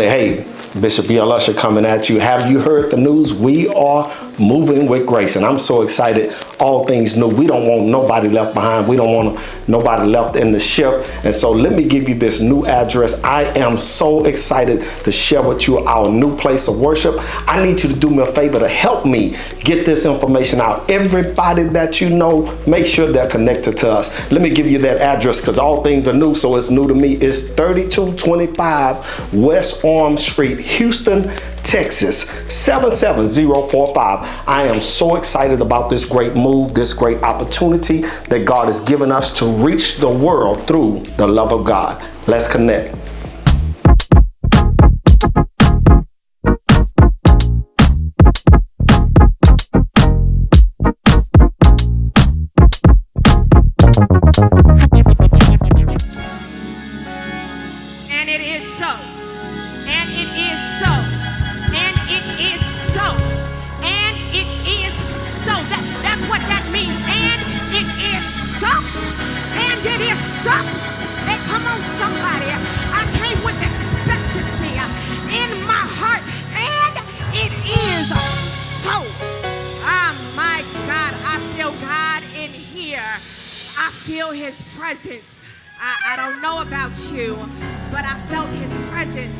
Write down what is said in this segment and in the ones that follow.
Hey, Bishop E.L. Usher coming at you. Have you heard the news? We are moving with grace, and I'm so excited. All things new. We don't want nobody left behind. We don't want nobody left in the ship. And so let me give you this new address. I am so excited to share with you our new place of worship. I need you to do me a favor to help me get this information out. Everybody that you know, make sure they're connected to us. Let me give you that address because all things are new, so it's new to me. It's 3225 West Orem Street, Houston, Texas, 77045. I am so excited about this great move, this great opportunity that God has given us to reach the world through the love of God. Let's connect. And it is so. And it is so. And it is so. And it is so. That's what that means. And it is so. And it is so. Hey, come on, somebody. I came with expectancy in my heart. And it is so. Oh my God. I feel God in here. I feel his presence. I don't know about you, but I felt his presence.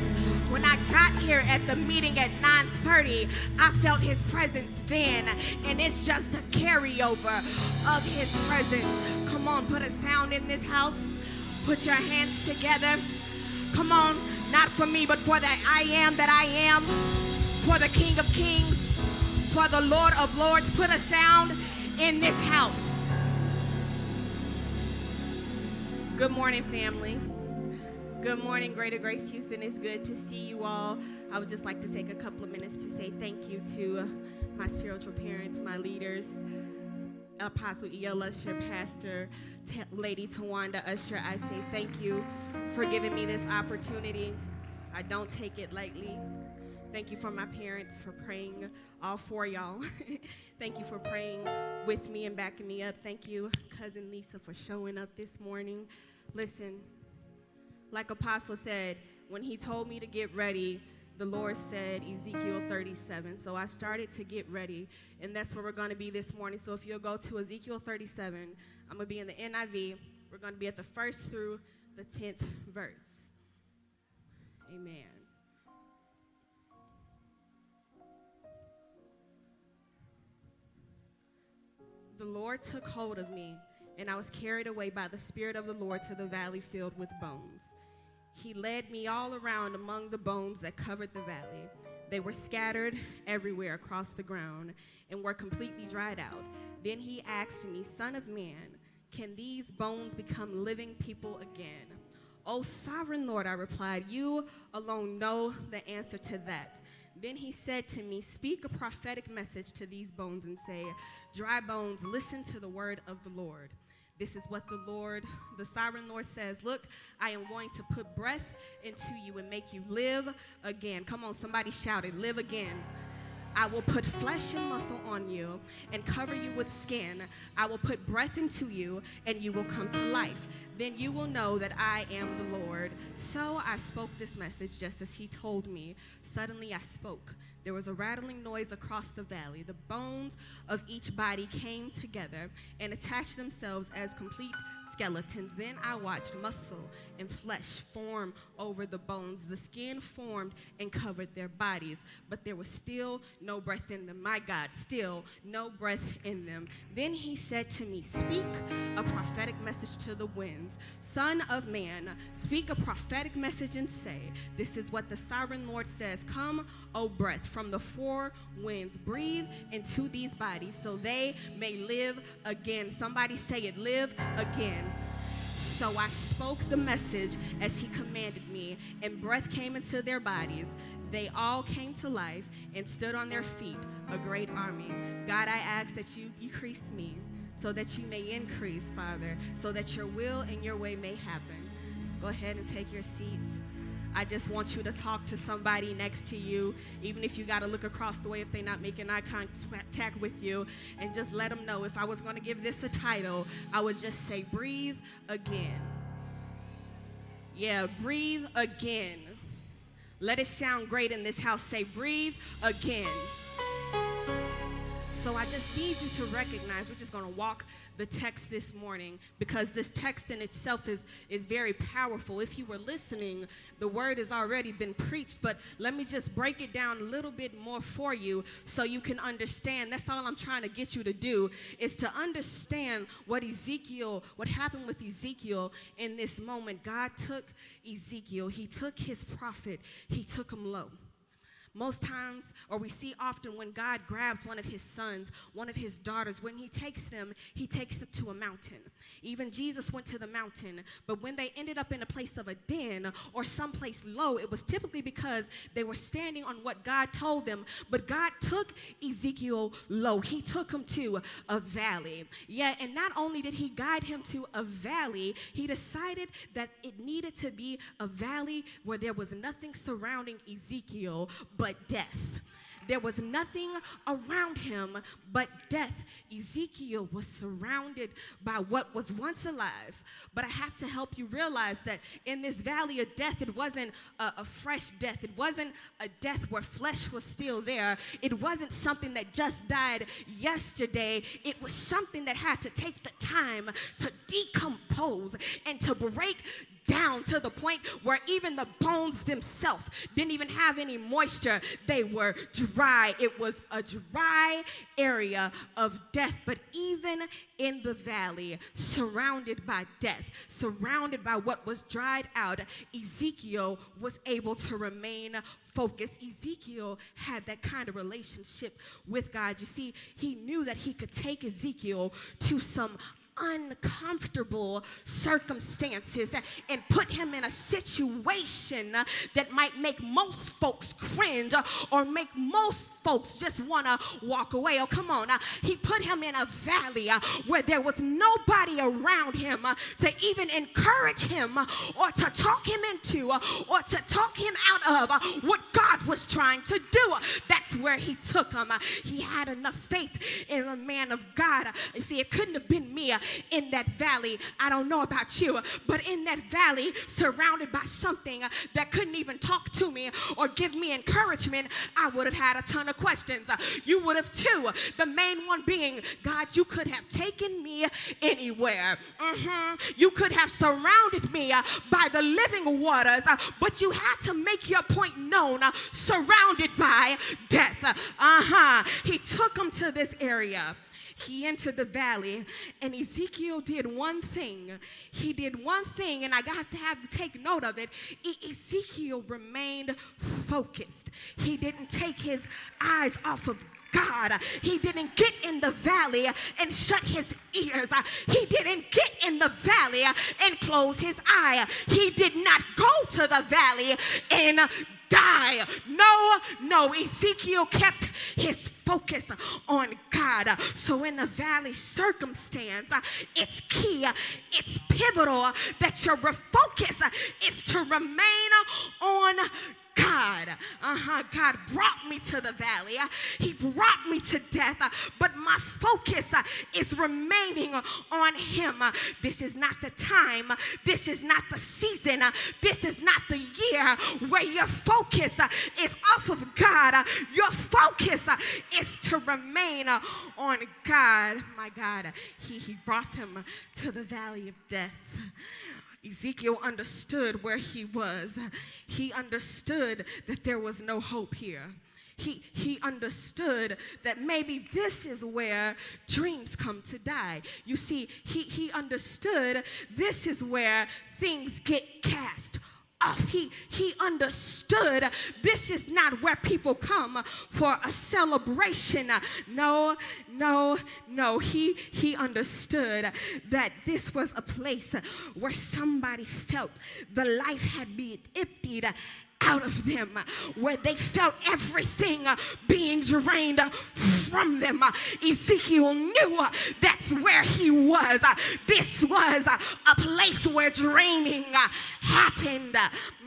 When I got here at the meeting at 9:30, I felt his presence then, and it's just a carryover of his presence. Come on, put a sound in this house. Put your hands together. Come on, not for me, but for the I am that I am, for the King of Kings, for the Lord of Lords. Put a sound in this house. Good morning, family. Good morning, Greater Grace Houston. It's good to see you all. I would just like to take a couple of minutes to say thank you to my spiritual parents, my leaders, Apostle E.L. Usher, Pastor Lady Tawanda Usher. I say thank you for giving me this opportunity. I don't take it lightly. Thank you for my parents for praying, all four y'all. Thank you for praying with me and backing me up. Thank you, Cousin Lisa, for showing up this morning. Listen, like Apostle said, when he told me to get ready, the Lord said Ezekiel 37. So I started to get ready, and that's where we're going to be this morning. So if you'll go to Ezekiel 37, I'm going to be in the NIV. We're going to be at the 1st through the 10th verse. Amen. The Lord took hold of me, and I was carried away by the Spirit of the Lord to the valley filled with bones. He led me all around among the bones that covered the valley. They were scattered everywhere across the ground and were completely dried out. Then he asked me, Son of man, can these bones become living people again? O sovereign Lord, I replied, you alone know the answer to that. Then he said to me, speak a prophetic message to these bones and say, dry bones, listen to the word of the Lord. This is what the sovereign Lord says. Look, I am going to put breath into you and make you live again. Come on, somebody shout it, live again. I will put flesh and muscle on you and cover you with skin. I will put breath into you and you will come to life. Then you will know that I am the Lord. So I spoke this message just as he told me. Suddenly I spoke. There was a rattling noise across the valley. The bones of each body came together and attached themselves as complete skeletons. Then I watched muscle and flesh form over the bones. The skin formed and covered their bodies, but there was still no breath in them. My God, still no breath in them. Then he said to me, speak a prophetic message to the winds. Son of man, speak a prophetic message and say, this is what the sovereign Lord says. Come, O breath, from the four winds. Breathe into these bodies so they may live again. Somebody say it, live again. So I spoke the message as he commanded me, and breath came into their bodies. They all came to life and stood on their feet, a great army. God, I ask that you decrease me so that you may increase, Father, so that your will and your way may happen. Go ahead and take your seats. I just want you to talk to somebody next to you, even if you got to look across the way if they're not making eye contact with you, and just let them know. If I was going to give this a title, I would just say, breathe again. Yeah, breathe again. Let it sound great in this house. Say, breathe again. So I just need you to recognize, we're just going to walk the text this morning because this text in itself is very powerful. If you were listening, the word has already been preached, but let me just break it down a little bit more for you so you can understand. That's all I'm trying to get you to do, is to understand what happened with Ezekiel in this moment. God took Ezekiel, he took his prophet, he took him low. Most times, or we see often, when God grabs one of his sons, one of his daughters, when he takes them to a mountain. Even Jesus went to the mountain, but when they ended up in a place of a den or someplace low, it was typically because they were standing on what God told them. But God took Ezekiel low. He took him to a valley. Yeah, and not only did he guide him to a valley, he decided that it needed to be a valley where there was nothing surrounding Ezekiel but death. There was nothing around him but death. Ezekiel was surrounded by what was once alive. But I have to help you realize that in this valley of death, it wasn't a fresh death. It wasn't a death where flesh was still there. It wasn't something that just died yesterday. It was something that had to take the time to decompose and to break down to the point where even the bones themselves didn't even have any moisture. They were dry. It was a dry area of death. But even in the valley, surrounded by death, surrounded by what was dried out, Ezekiel was able to remain focused. Ezekiel had that kind of relationship with God. You see, he knew that he could take Ezekiel to some uncomfortable circumstances and put him in a situation that might make most folks cringe or make most folks just want to walk away. Oh, come on. He put him in a valley where there was nobody around him to even encourage him or to talk him into or to talk him out of what God was trying to do. That's where he took him. He had enough faith in the man of God. You see, it couldn't have been me in that valley. I don't know about you, but in that valley, surrounded by something that couldn't even talk to me or give me encouragement, I would have had a ton of questions. You would have too. The main one being, God, you could have taken me anywhere. You could have surrounded me by the living waters, but you had to make your point known, surrounded by death. He took him to this area. He entered the valley, and Ezekiel did one thing. He did one thing, and I got to take note of it. Ezekiel remained focused. He didn't take his eyes off of God. He didn't get in the valley and shut his ears. He didn't get in the valley and close his eye. He did not go to the valley and die. No, Ezekiel kept his focus on God. So in the valley circumstance, it's key, it's pivotal that your focus is to remain on God. God brought me to the valley. He brought me to death, but my focus is remaining on him. This is not the time. This is not the season. This is not the year where your focus is off of God. Your focus is to remain on God. My God, he brought him to the valley of death. Ezekiel understood where he was. He understood that there was no hope here. He understood that maybe this is where dreams come to die. You see, he understood this is where things get cast off. He understood this is not where people come for a celebration. No. He understood that this was a place where somebody felt the life had been emptied out of them, where they felt everything being drained from them. Ezekiel knew that's where he was. This was a place where draining happened.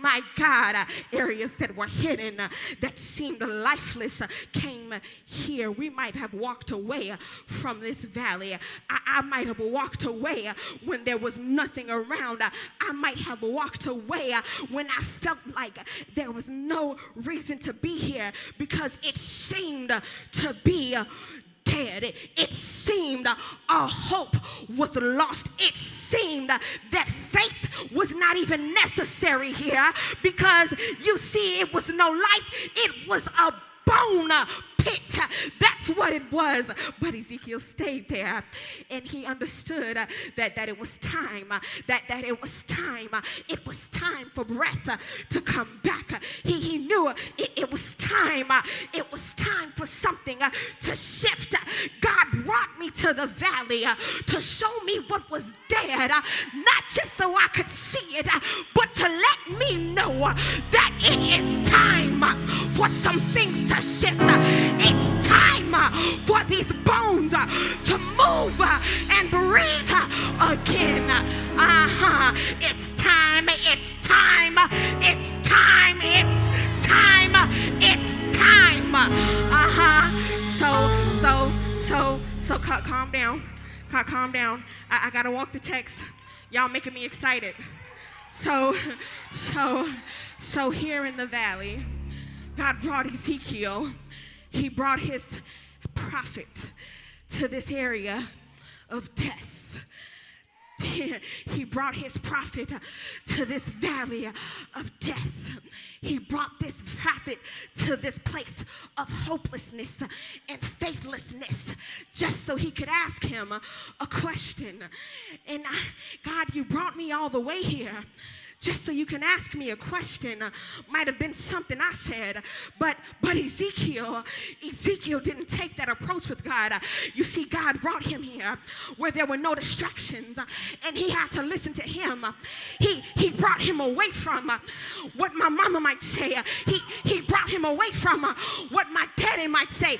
my God, areas that were hidden, that seemed lifeless, came here. We might have walked away from this valley. I might have walked away when there was nothing around. I might have walked away when I felt like there was no reason to be here because it seemed to be dead. It seemed our hope was lost. It seemed that faith was not even necessary here because you see, it was no life. It was a bone pit. That's what it was. But Ezekiel stayed there and he understood that it was time, that it was time. It was time for breath to come back. He knew it was time. It was time for something to shift. God brought me to the valley to show me what was dead, not just so I could see it, but to let me know that it is time for some things to shift. It's time for these bones to move and breathe again. It's time, it's time, it's time, it's time, it's time. So calm down. Calm down. I gotta walk the text. Y'all making me excited. So here in the valley, God brought Ezekiel. He brought his prophet to this area of death. He brought his prophet to this valley of death. He brought this prophet to this place of hopelessness and faithlessness just so he could ask him a question. And God, you brought me all the way here just so you can ask me a question. Might have been something I said, but Ezekiel didn't take that approach with God. You see, God brought him here where there were no distractions, and he had to listen to him. He brought him away from what my mama might say. He brought him away from what my daddy might say.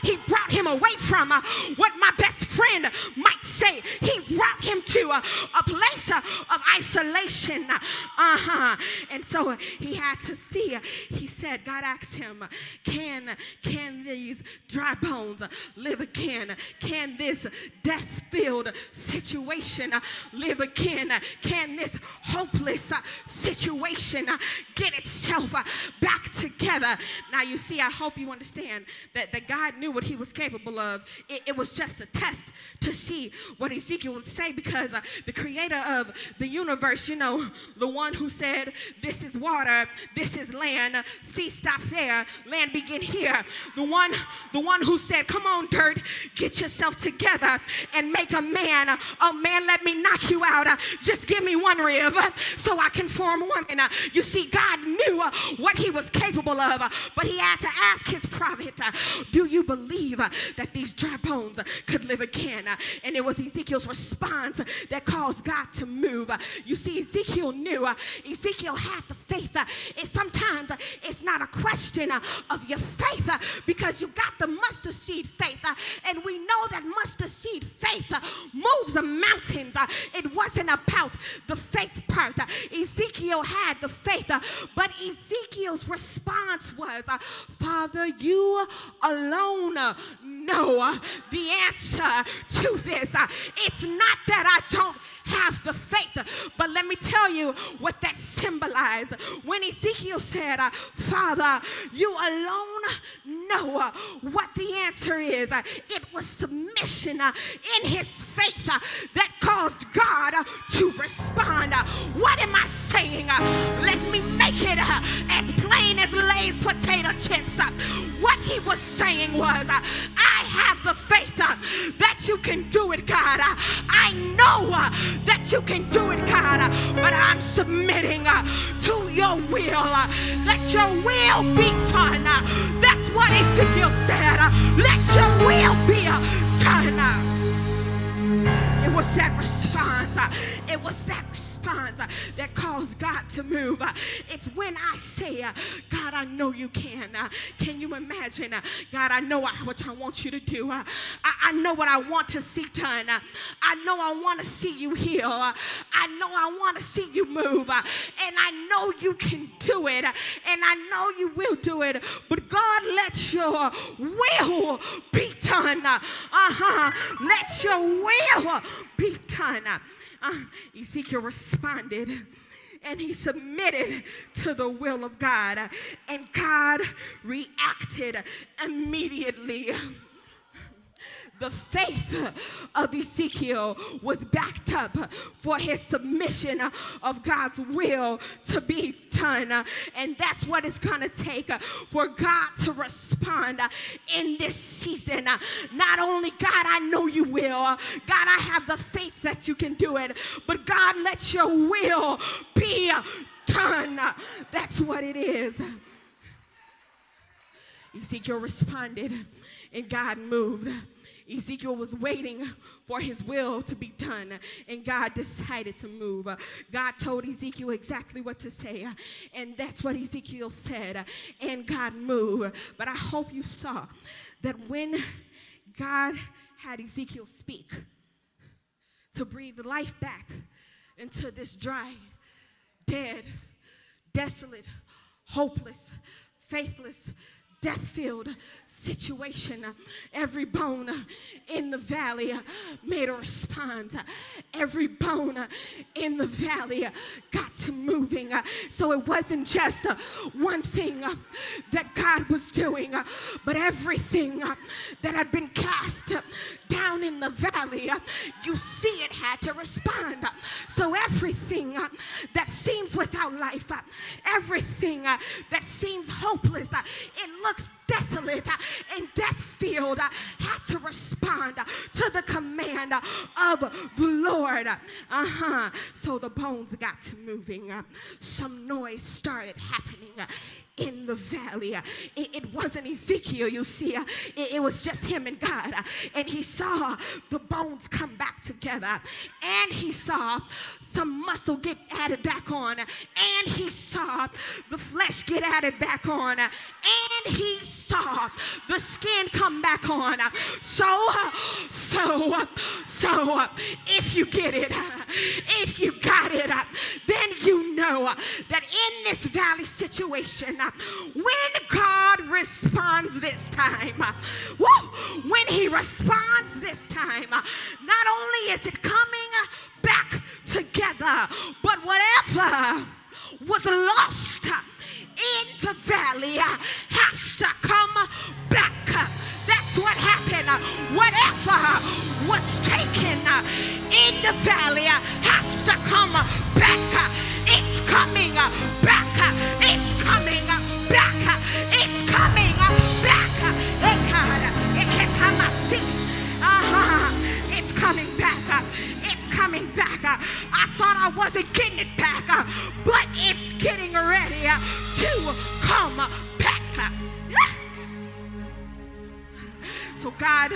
He brought him away from what my best friend might say. He brought him to a place of isolation. And so he had to see. He said, God asked him, can these dry bones live again? Can this death-filled situation live again? Can this hopeless situation get itself back together? Now you see, I hope you understand that God knew what he was capable of. It was just a test to see what Ezekiel would say, because the creator of the universe, you know, the one who said, this is water, this is land, sea stop there, land begin here. The one who said, come on dirt, get yourself together and make a man. Oh man, let me knock you out. Just give me one rib so I can form one. And you see, God knew what he was capable of, but he had to ask his prophet, do you believe that these dry bones could live again? And it was Ezekiel's response that caused God to move. You see, Ezekiel knew. Ezekiel had the faith. Sometimes it's not a question of your faith, because you got the mustard seed faith, and we know that mustard seed faith moves the mountains. It wasn't about the faith part. Ezekiel had the faith, but Ezekiel's response was, Father, you alone know the answer to this. It's not that I don't have the faith, but let me tell you what that symbolized. When Ezekiel said, Father, you alone know what the answer is, it was submission in his faith that caused God to respond. What am I saying? Let me make it as plain as Lay's potato chips. What he was saying was, I have the faith that you can do it, God. I know that you can do it, God, but I'm submitting to your will. Let your will be done. That's what Ezekiel said. Let your will be done. It was that response. It was that response that cause God to move. It's when I say, God, I know you can. Can you imagine? God, I know what I want you to do. I know what I want to see done. I know I want to see you heal. I know I want to see you move. And I know you can do it. And I know you will do it. But God, let your will be done. Let your will be done. Ezekiel responded and he submitted to the will of God, and God reacted immediately. The faith of Ezekiel was backed up for his submission of God's will to be done. And that's what it's going to take for God to respond in this season. Not only, God, I know you will. God, I have the faith that you can do it. But God, let your will be done. That's what it is. Ezekiel responded and God moved. Ezekiel was waiting for his will to be done, and God decided to move. God told Ezekiel exactly what to say, and that's what Ezekiel said, and God moved. But I hope you saw that when God had Ezekiel speak to breathe life back into this dry, dead, desolate, hopeless, faithless, death-filled situation, every bone in the valley made a response. Every bone in the valley got to moving. So it wasn't just one thing that God was doing, but everything that had been cast down in the valley, you see it had to respond. So everything that seems without life, everything that seems hopeless, it looks desolate and death-filled, had to respond to the command of the Lord. So the bones got to moving. Some noise started happening in the valley. It wasn't Ezekiel, you see. It was just him and God. And he saw the bones come back together. And he saw some muscle get added back on. And he saw the flesh get added back on. And he saw the skin come back on. So if you get it, if you got it, then you know that in this valley situation, when God responds this time, when he responds this time, not only is it coming back together, but whatever was lost in the valley has to come back. That's what happened. Whatever was taken in the valley has to come back. It's coming back. It's coming back. It's coming back. It's coming back. It's coming back. I thought I wasn't getting it back, but it's getting ready to come back. So God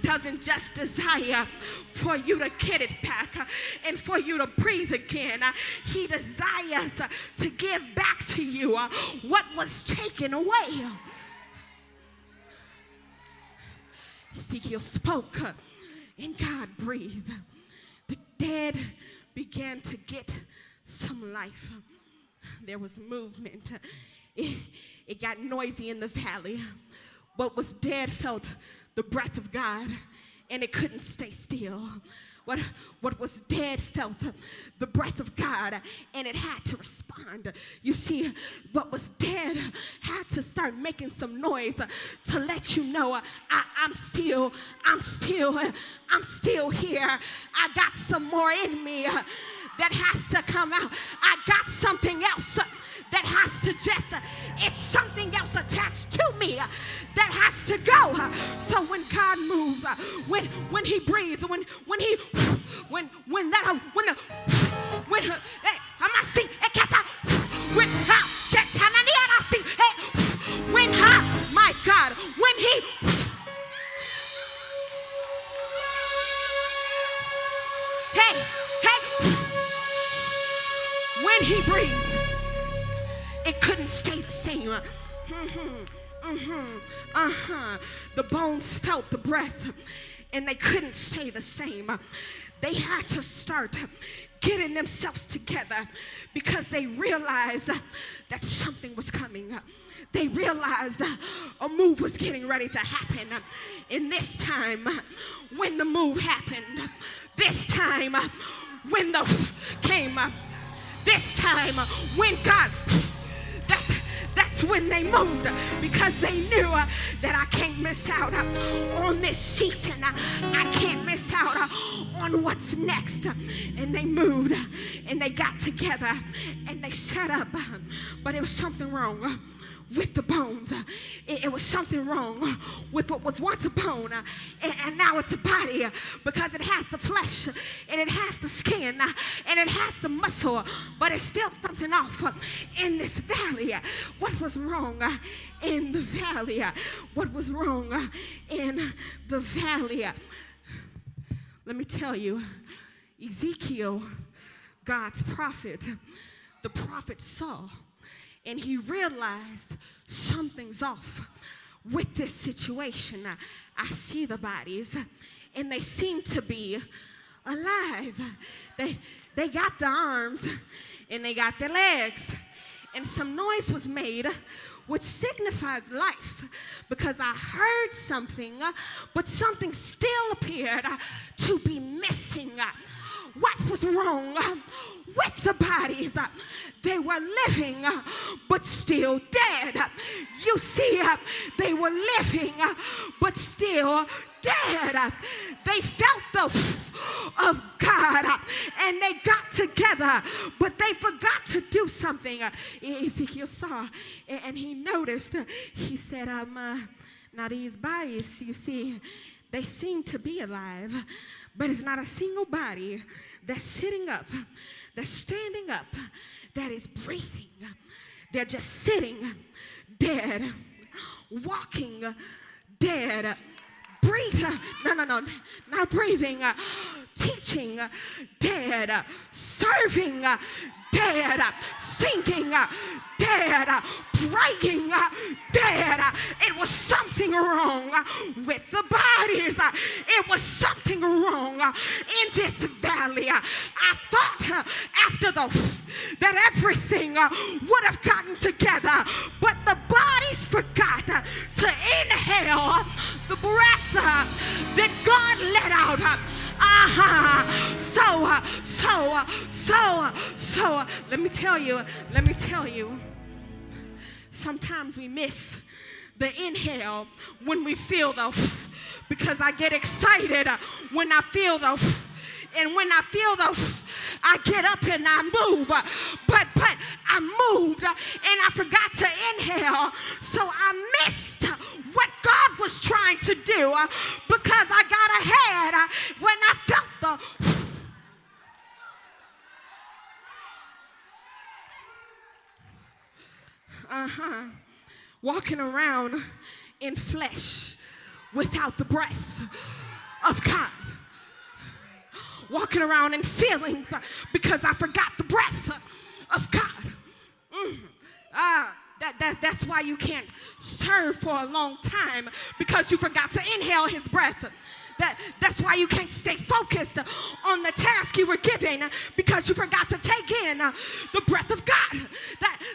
doesn't just desire for you to get it back and for you to breathe again. He desires to give back to you what was taken away. Ezekiel spoke and God breathed. The dead began to get some life. There was movement. It got noisy in the valley. What was dead felt the breath of God, and it couldn't stay still. What was dead felt the breath of God, and it had to respond. You see, what was dead had to start making some noise to let you know I'm still here. I got some more in me that has to come out. I got something else that has to it's something else attached to me that has to go. So when God moves, when he breathes, when my God, when he when he breathed, it couldn't stay the same. The bones felt the breath, and they couldn't stay the same. They had to start getting themselves together because they realized that something was coming. They realized a move was getting ready to happen. And this time, when the move happened, this time, when the came, this time, when God, that's when they moved, because they knew that I can't miss out on this season. I can't miss out on what's next. And they moved and they got together and they set up. But it was something wrong with the bones. It was something wrong with what was once a bone, and now it's a body, because it has the flesh and it has the skin and it has the muscle, but it's still something off in this valley. What was wrong in the valley? What was wrong in the valley? Let me tell you, Ezekiel, God's prophet, the prophet saw, and he realized something's off with this situation. I see the bodies, and they seem to be alive. They got the arms, and they got their legs. And some noise was made, which signifies life, because I heard something, but something still appeared to be missing. What was wrong with the bodies? They were living, but still dead. You see, they were living, but still dead. They felt the of God, and they got together, but they forgot to do something. Ezekiel saw, and he noticed. He said, now these bodies, you see, they seem to be alive, but it's not a single body that's sitting up, that's standing up, that is breathing. They're just sitting dead, walking dead, breathing, not breathing, teaching dead, serving dead, singing dead, praying dead. It was something wrong with the bodies. It was something wrong in this valley. I thought after that everything would have gotten together, but the bodies forgot to inhale the breath that God let out. So, let me tell you, sometimes we miss the inhale when we feel the, because I get excited when I feel the, and when I feel the, I get up and I move, but I moved and I forgot to inhale, so I missed what God was trying to do, because I got ahead when I felt the. Walking around in flesh without the breath of God. Walking around in feelings because I forgot the breath of God. That's why you can't serve for a long time, because you forgot to inhale his breath. That's why you can't stay focused on the task you were given, because you forgot to take in the breath of God.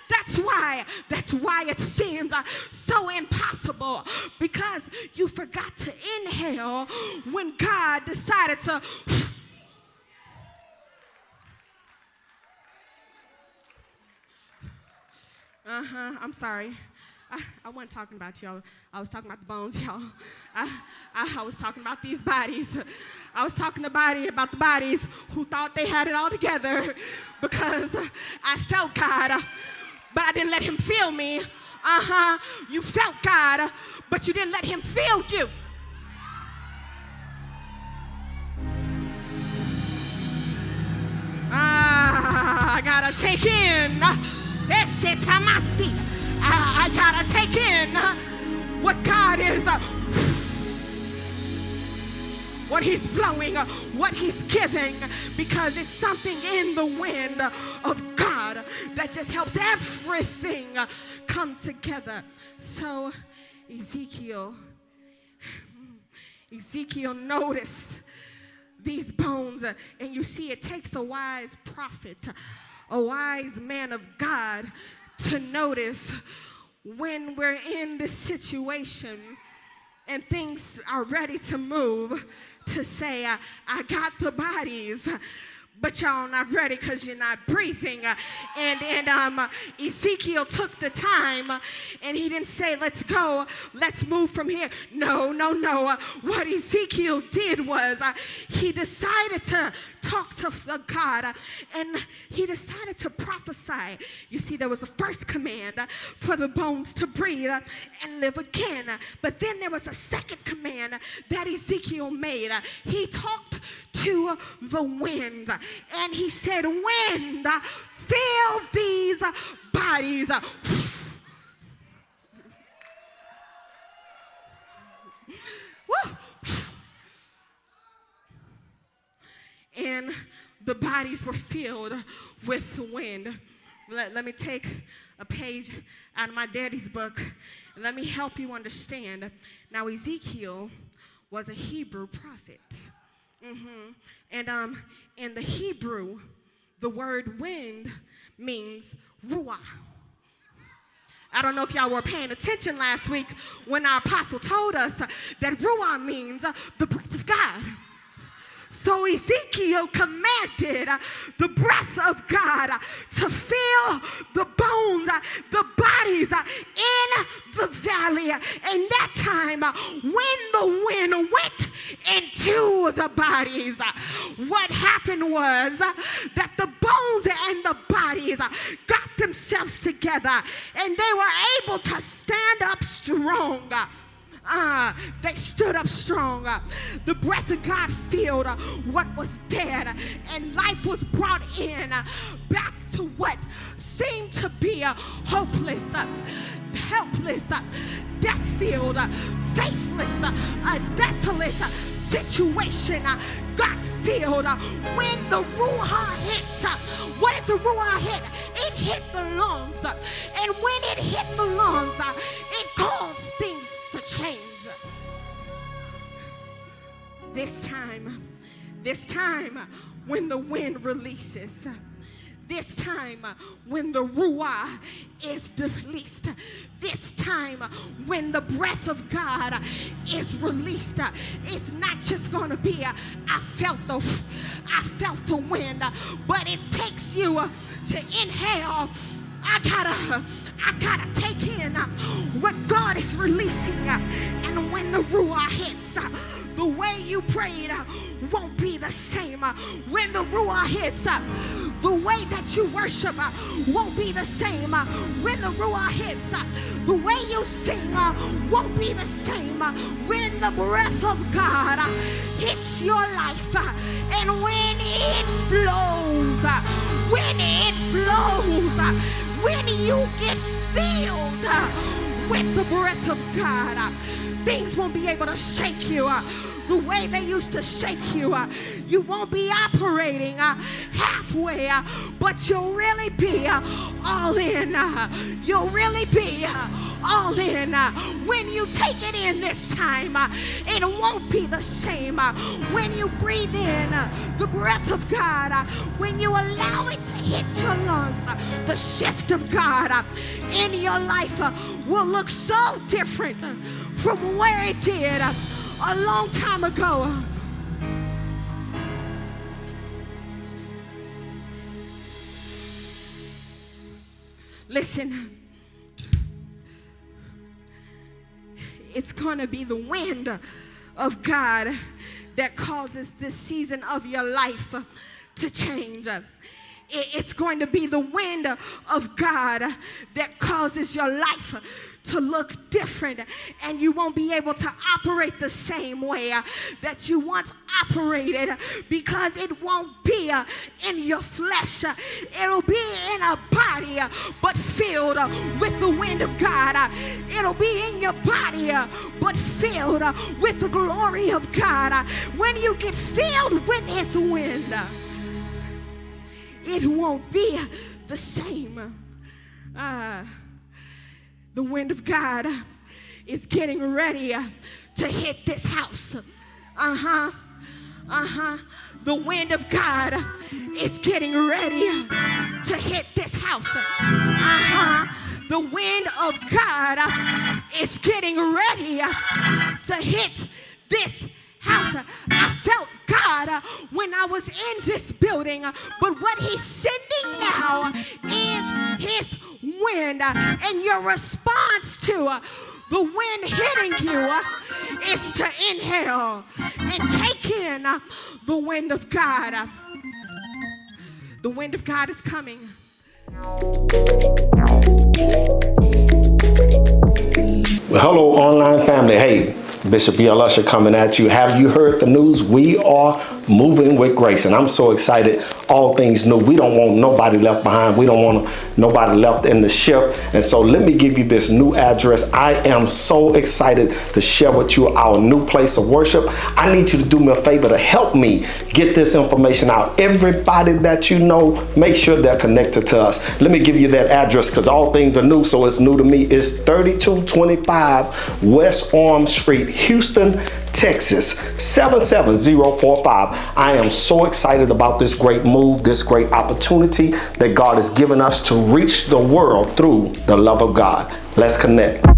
That's why it seems so impossible, because you forgot to inhale when God decided to. I'm sorry. I wasn't talking about y'all. I was talking about the bones, y'all. I was talking about these bodies. I was talking about the bodies who thought they had it all together, because I felt God, but I didn't let him feel me. You felt God, but you didn't let him feel you. I gotta take in. I gotta take in what God is, what he's blowing, what he's giving, because it's something in the wind of God that just helps everything come together. So Ezekiel noticed these bones, and you see it takes a wise prophet, a wise man of God, to notice when we're in this situation and things are ready to move, to say, I got the bodies, but y'all not ready because you're not breathing. Ezekiel took the time, and he didn't say, let's go, let's move from here. No. What Ezekiel did was he decided to talk to God, and he decided to prophesy. You see, there was the first command for the bones to breathe and live again. But then there was a second command that Ezekiel made. He talked to the wind, and he said, wind, fill these bodies. And the bodies were filled with the wind. Let me take a page out of my daddy's book, and let me help you understand. Now, Ezekiel was a Hebrew prophet. And in the Hebrew, the word wind means ruah. I don't know if y'all were paying attention last week when our apostle told us that ruah means the breath of God. So Ezekiel commanded the breath of God to fill the bones, the bodies in the valley. And that time, when the wind went into the bodies, what happened was that the bones and the bodies got themselves together, and they were able to stand up strong. They stood up strong. The breath of God filled what was dead, and life was brought in back to what seemed to be a hopeless, helpless, death-filled, faithless, a desolate situation. Got filled when the ruah hit. What did the ruah hit? It hit the lungs, and when it hit the lungs, it caused things to change. This time when the wind releases, this time when the ruah is released, this time when the breath of God is released, it's not just going to be I felt the wind, but it takes you to inhale. I gotta take in what God is releasing, and when the ruah hits, the way you prayed won't be the same. When the ruah hits, the way that you worship won't be the same. When the ruah hits, the way you sing won't be the same. When the breath of God hits your life, and when it flows, when you get filled with the breath of God, things won't be able to shake you the way they used to shake you. You won't be operating halfway, but you'll really be all in. You'll really be all in. When you take it in this time, it won't be the same. When you breathe in the breath of God, when you allow it to hit your lungs, the shift of God in your life will look so different from where it did a long time ago. Listen, it's going to be the wind of God that causes this season of your life to change. It's going to be the wind of God that causes your life to look different, and you won't be able to operate the same way that you once operated, because it won't be in your flesh. It'll be in a body but filled with the wind of God. It'll be in your body but filled with the glory of God. When you get filled with his wind, it won't be the same. The wind of God is getting ready to hit this house. The wind of God is getting ready to hit this house. The wind of God is getting ready to hit this house. I felt God when I was in this building, but what he's sending now is his wind, and your response to the wind hitting you is to inhale and take in the wind of God. The wind of God is coming. Well, hello, online family. Hey, Bishop E.L. Usher coming at you. Have you heard the news? We are moving with grace, and I'm so excited. All things new. We don't want nobody left behind. We don't want nobody left in the ship. And so let me give you this new address. I am so excited to share with you our new place of worship. I need you to do me a favor to help me get this information out. Everybody that you know, make sure they're connected to us. Let me give you that address because all things are new, so it's new to me. It's 3225 West Orem Street, Houston, Texas, 77045. I am so excited about this great move, this great opportunity that God has given us to reach the world through the love of God. Let's connect.